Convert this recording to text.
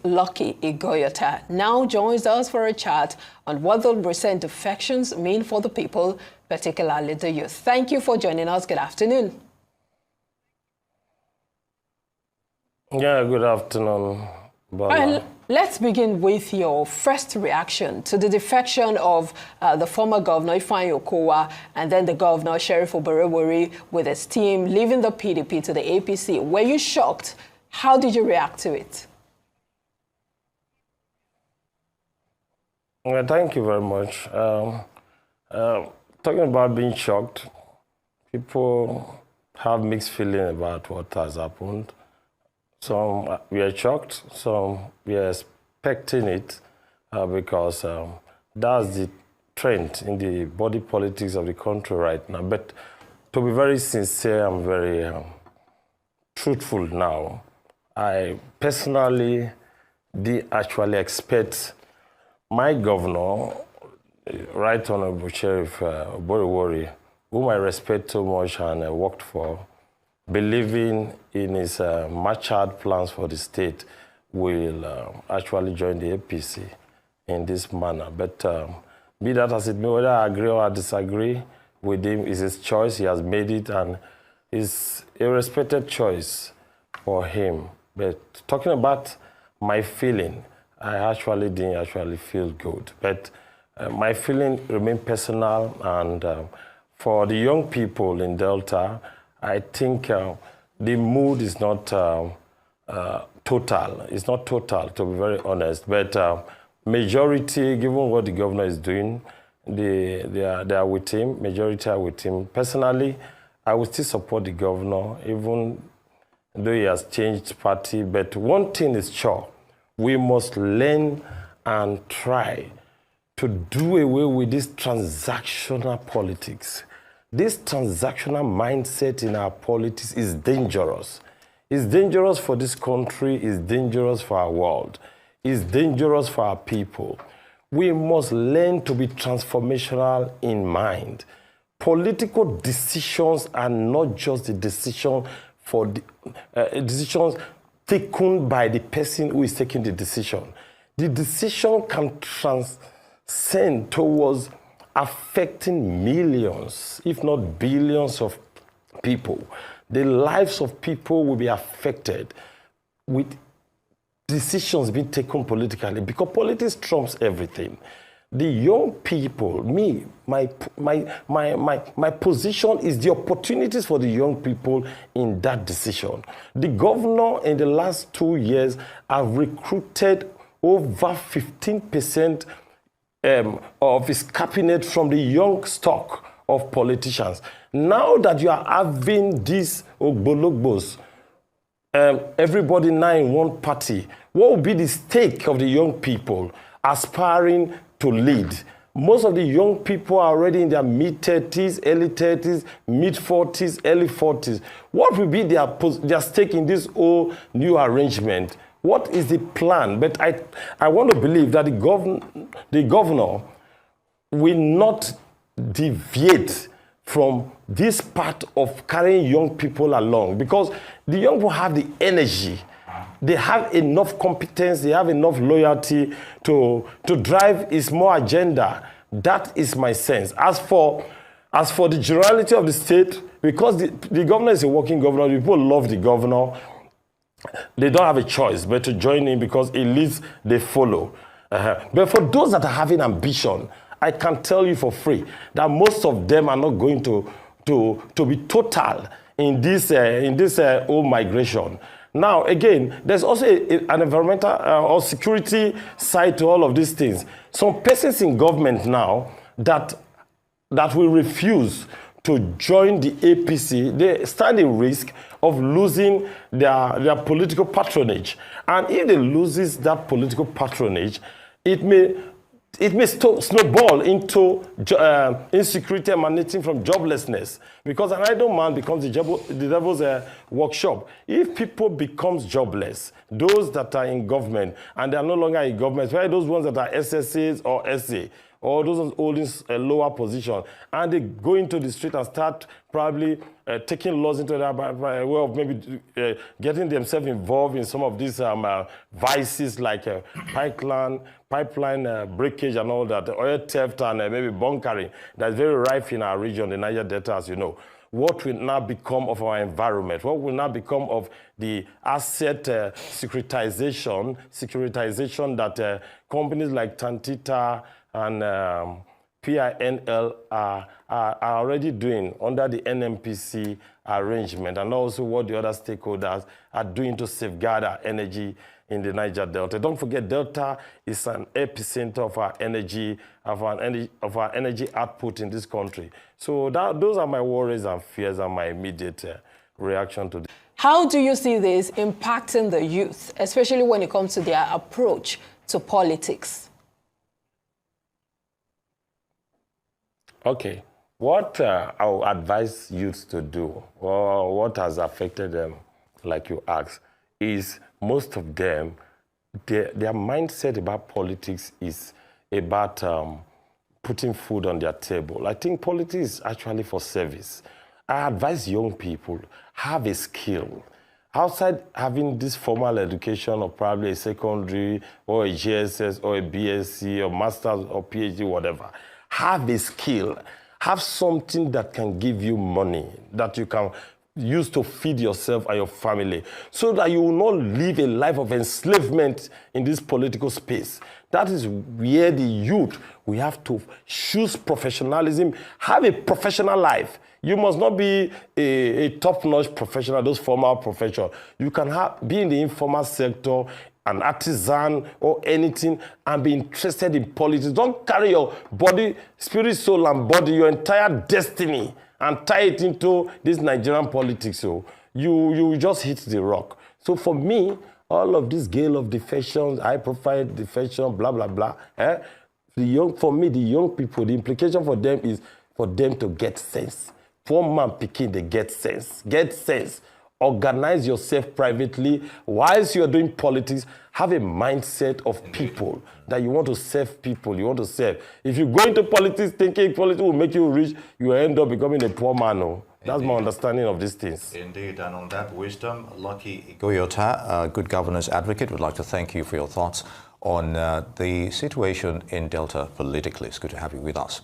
Lucky Ighoyota now joins us for a chat on what the recent defections mean for the people, particularly the youth. Thank you for joining us. Good afternoon. Yeah, good afternoon, Bola. Let's begin with your first reaction to the defection of the former governor, Ighoyota, and then the governor, Sheriff Oborevwori, with his team, leaving the PDP to the APC. Were you shocked? How did you react to it? Well, thank you very much. Talking about being shocked, people have mixed feelings about what has happened. Some we are shocked, some we are expecting it because that's the trend in the body politics of the country right now. But to be very sincere and very truthful now, I personally did actually expect my governor, Right Honorable Sheriff Oborevwori, whom I respect so much and I worked for, believing in his matured plans for the state, will actually join the APC in this manner. But be that as it may, whether I agree or I disagree with him, is his choice. He has made it, and it's a respected choice for him. But talking about my feeling, I actually didn't feel good. But my feeling remained personal, and for the young people in Delta, I think the mood is not total. It's not total, to be very honest. But majority, given what the governor is doing, they are with him. Majority are with him. Personally, I would still support the governor, even though he has changed party. But one thing is sure, we must learn and try to do away with this transactional politics. This transactional mindset in our politics is dangerous. It's dangerous for this country, it's dangerous for our world, it's dangerous for our people. We must learn to be transformational in mind. Political decisions are not just the decision for the decisions taken by the person who is taking the decision. The decision can transcend towards affecting millions, if not billions of people. The lives of people will be affected with decisions being taken politically, because politics trumps everything. The young people, my position is the opportunities for the young people in that decision. The governor in the last 2 years have recruited over 15% of his cabinet from the young stock of politicians. Now that you are having these ogbologbos, everybody now in one party, what will be the stake of the young people aspiring to lead? Most of the young people are already in their mid-30s, early 30s, mid-40s, early 40s. What will be their stake in this whole new arrangement? What is the plan? But I want to believe that the governor will not deviate from this part of carrying young people along, because the young people have the energy. They have enough competence, they have enough loyalty to drive his more agenda. That is my sense. As for the generality of the state, because the governor is a working governor, people love the governor. They don't have a choice but to join in, because it leads, they follow. But for those that are having ambition, I can tell you for free that most of them are not going to be total in this whole migration. Now, again, there's also an environmental or security side to all of these things. Some persons in government now that will refuse to join the APC, they stand in risk of losing their political patronage. And if they loses that political patronage, it may snowball into insecurity emanating from joblessness, because an idle man becomes the devil's workshop. If people becomes jobless, those that are in government and they are no longer in government, especially those ones that are SSAs or SA, or those holding a lower position, and they go into the street and start probably taking laws into their by way of maybe getting themselves involved in some of these vices like pipeline breakage and all that, oil theft and maybe bunkering that's very rife in our region, the Niger Delta, as you know. What will now become of our environment? What will now become of the asset securitization that companies like Tantita and PINL are already doing under the NMPC arrangement, and also what the other stakeholders are doing to safeguard our energy in the Niger Delta. Don't forget, Delta is an epicenter of our energy, output in this country. So those are my worries and fears and my immediate reaction to this. How do you see this impacting the youth, especially when it comes to their approach to politics? Okay, what I will advise youth to do, or what has affected them, like you asked, is most of them, their mindset about politics is about putting food on their table. I think politics is actually for service. I advise young people, have a skill. Outside having this formal education or probably a secondary or a GSS or a BSc or master's or PhD, whatever, have a skill. Have something that can give you money, that you can use to feed yourself and your family, so that you will not live a life of enslavement in this political space. That is where the youth, we have to choose professionalism, have a professional life. You must not be a top-notch professional, those formal professionals. You can be in the informal sector, an artisan or anything, and be interested in politics. Don't carry your body, spirit, soul, and body, your entire destiny, and tie it into this Nigerian politics. So you just hit the rock. So for me, all of this gale of defection, high-profile defection, blah, blah, blah, for me, the young people, the implication for them is for them to get sense. Poor man picking, they get sense. Get sense. Organize yourself privately. Whilst you're doing politics, have a mindset of people, that you want to serve people, you want to serve. If you go into politics thinking politics will make you rich, you will end up becoming a poor man. No? That's my understanding of these things. Indeed, and on that wisdom, Lucky Ighoyota, a good governance advocate, would like to thank you for your thoughts on the situation in Delta politically. It's good to have you with us.